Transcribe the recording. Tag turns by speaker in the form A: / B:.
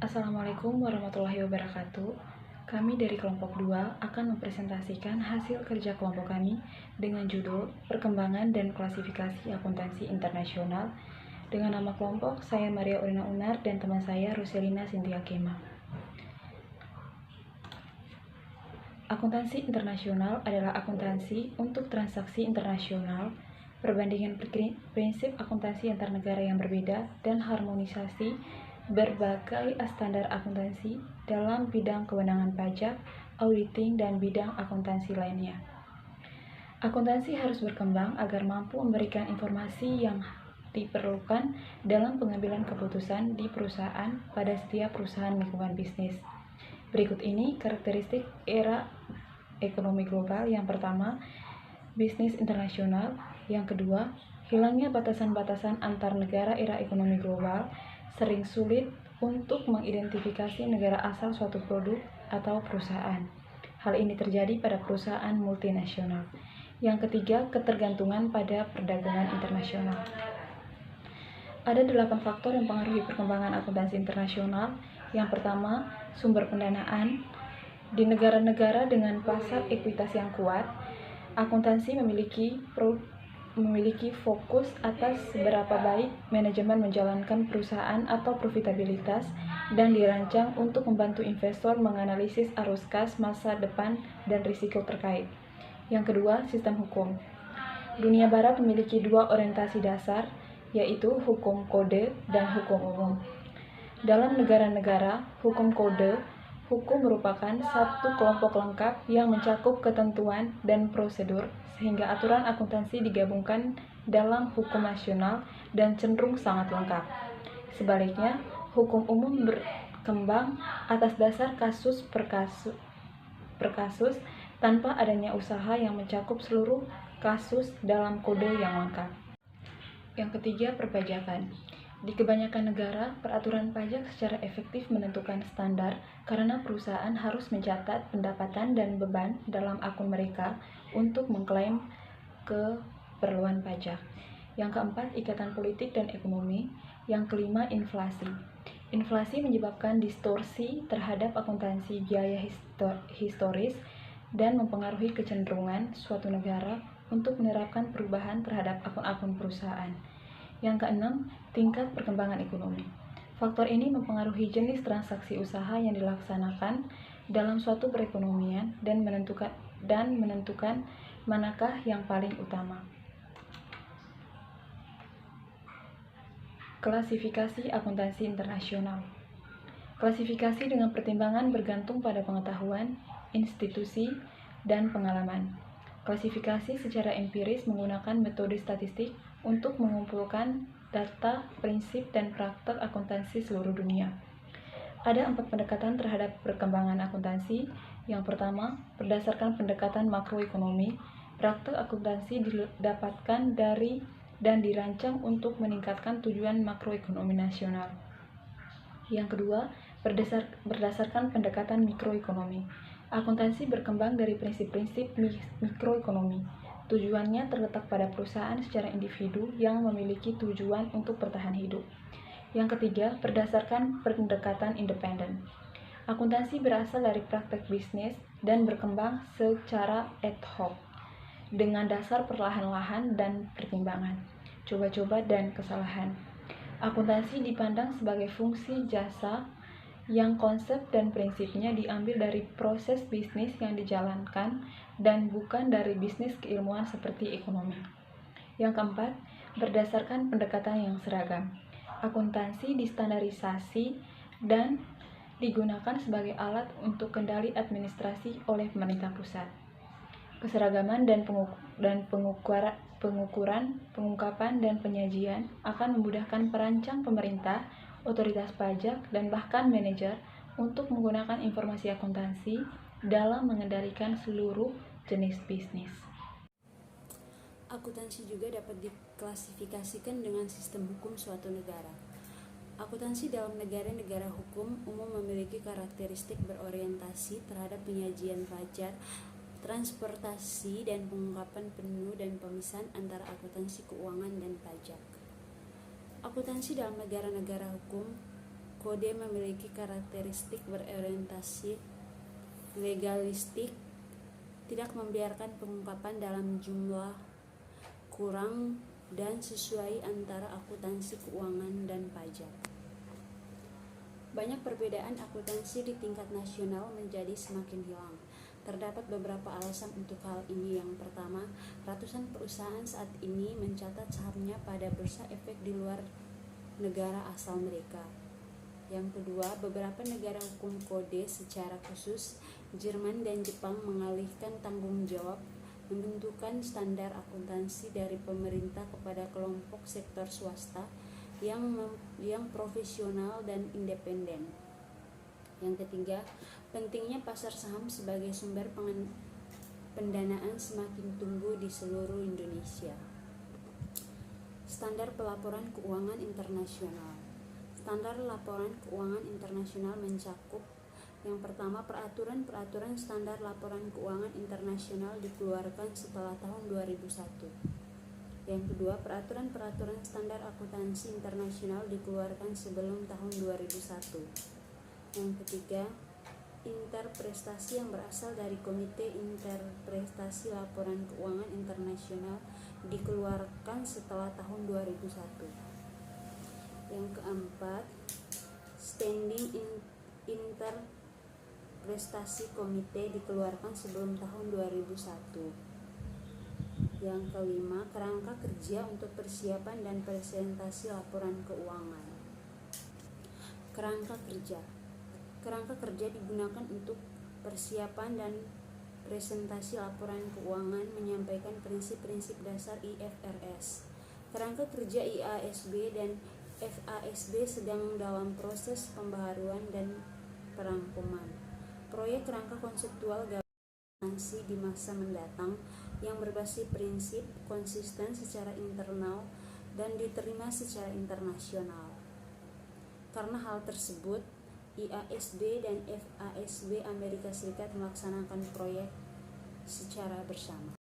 A: Assalamualaikum warahmatullahi wabarakatuh. Kami dari kelompok 2 akan mempresentasikan hasil kerja kelompok kami dengan judul Perkembangan dan Klasifikasi Akuntansi Internasional. Dengan nama kelompok, saya Maria Urina Unar dan teman saya Roselina Cynthia Kema. Akuntansi internasional adalah akuntansi untuk transaksi internasional, perbandingan prinsip akuntansi antar negara yang berbeda, dan harmonisasi berbagai standar akuntansi dalam bidang kewenangan pajak, auditing, dan bidang akuntansi lainnya. Akuntansi harus berkembang agar mampu memberikan informasi yang diperlukan dalam pengambilan keputusan di perusahaan pada setiap perusahaan lingkungan bisnis. Berikut ini karakteristik era ekonomi global. Yang pertama, bisnis internasional. Yang kedua, hilangnya batasan-batasan antar negara. Era ekonomi global sering sulit untuk mengidentifikasi negara asal suatu produk atau perusahaan. Hal ini terjadi pada perusahaan multinasional. Yang ketiga, ketergantungan pada perdagangan internasional. Ada 8 faktor yang mempengaruhi perkembangan akuntansi internasional. Yang pertama, sumber pendanaan. Di negara-negara dengan pasar ekuitas yang kuat, akuntansi memiliki fokus atas seberapa baik manajemen menjalankan perusahaan atau profitabilitas dan dirancang untuk membantu investor menganalisis arus kas, masa depan, dan risiko terkait. Yang kedua, sistem hukum. Dunia Barat memiliki 2 orientasi dasar, yaitu hukum kode dan hukum umum. Dalam negara-negara, hukum kode hukum merupakan satu kelompok lengkap yang mencakup ketentuan dan prosedur, sehingga aturan akuntansi digabungkan dalam hukum nasional dan cenderung sangat lengkap. Sebaliknya, hukum umum berkembang atas dasar kasus per kasus tanpa adanya usaha yang mencakup seluruh kasus dalam kode yang lengkap. Yang ketiga, perpajakan. Di kebanyakan negara, peraturan pajak secara efektif menentukan standar karena perusahaan harus mencatat pendapatan dan beban dalam akun mereka untuk mengklaim keperluan pajak. Yang keempat, ikatan politik dan ekonomi. Yang kelima, inflasi. Inflasi menyebabkan distorsi terhadap akuntansi biaya historis dan mempengaruhi kecenderungan suatu negara untuk menerapkan perubahan terhadap akun-akun perusahaan. Yang keenam, tingkat perkembangan ekonomi. Faktor ini mempengaruhi jenis transaksi usaha yang dilaksanakan dalam suatu perekonomian dan menentukan manakah yang paling utama. Klasifikasi akuntansi internasional. Klasifikasi dengan pertimbangan bergantung pada pengetahuan, institusi, dan pengalaman. Klasifikasi secara empiris menggunakan metode statistik untuk mengumpulkan data, prinsip, dan praktek akuntansi seluruh dunia. Ada 4 pendekatan terhadap perkembangan akuntansi. Yang pertama, berdasarkan pendekatan makroekonomi, praktek akuntansi didapatkan dari dan dirancang untuk meningkatkan tujuan makroekonomi nasional. Yang kedua, berdasarkan pendekatan mikroekonomi. Akuntansi berkembang dari prinsip-prinsip mikroekonomi. Tujuannya terletak pada perusahaan secara individu yang memiliki tujuan untuk bertahan hidup. Yang ketiga, berdasarkan pendekatan independen. Akuntansi berasal dari praktek bisnis dan berkembang secara ad hoc dengan dasar perlahan-lahan dan pertimbangan, coba-coba, dan kesalahan. Akuntansi dipandang sebagai fungsi jasa yang konsep dan prinsipnya diambil dari proses bisnis yang dijalankan dan bukan dari bisnis keilmuan seperti ekonomi. Yang keempat, berdasarkan pendekatan yang seragam. Akuntansi distandarisasi dan digunakan sebagai alat untuk kendali administrasi oleh pemerintah pusat. Keseragaman dan pengukuran, pengungkapan, dan penyajian akan memudahkan perancang pemerintah, otoritas pajak, dan bahkan manajer untuk menggunakan informasi akuntansi dalam mengendalikan seluruh jenis bisnis.
B: Akuntansi juga dapat diklasifikasikan dengan sistem hukum suatu negara. Akuntansi dalam negara-negara hukum umum memiliki karakteristik berorientasi terhadap penyajian pajak, transportasi, dan pengungkapan penuh dan pemisahan antara akuntansi keuangan dan pajak. Akuntansi dalam negara-negara hukum kode memiliki karakteristik berorientasi legalistik, tidak membiarkan pengungkapan dalam jumlah kurang dan sesuai antara akuntansi keuangan dan pajak. Banyak perbedaan akuntansi di tingkat nasional menjadi semakin hilang. Terdapat beberapa alasan untuk hal ini. Yang pertama, ratusan perusahaan saat ini mencatat sahamnya pada bursa efek di luar negara asal mereka. Yang kedua, beberapa negara hukum kode secara khusus, Jerman dan Jepang mengalihkan tanggung jawab membentukkan standar akuntansi dari pemerintah kepada kelompok sektor swasta yang profesional dan independen. Yang ketiga, pentingnya pasar saham sebagai sumber pendanaan semakin tumbuh di seluruh Indonesia. Standar pelaporan keuangan internasional. Standar laporan keuangan internasional mencakup: yang pertama, peraturan standar laporan keuangan internasional dikeluarkan setelah tahun 2001. Yang kedua, peraturan standar akuntansi internasional dikeluarkan sebelum tahun 2001. Yang ketiga, interpretasi yang berasal dari Komite Interpretasi Laporan Keuangan Internasional dikeluarkan setelah tahun 2001. Yang keempat, Standing Interpretasi Komite dikeluarkan sebelum tahun 2001. Yang kelima, kerangka kerja untuk persiapan dan presentasi laporan keuangan. Kerangka kerja digunakan untuk persiapan dan presentasi laporan keuangan, menyampaikan prinsip-prinsip dasar IFRS. Kerangka kerja IASB dan FASB sedang dalam proses pembaharuan dan perangkuman. Proyek kerangka konseptual akuntansi di masa mendatang yang berbasis prinsip konsisten secara internal dan diterima secara internasional. Karena hal tersebut, IASB dan FASB Amerika Serikat melaksanakan proyek secara bersama.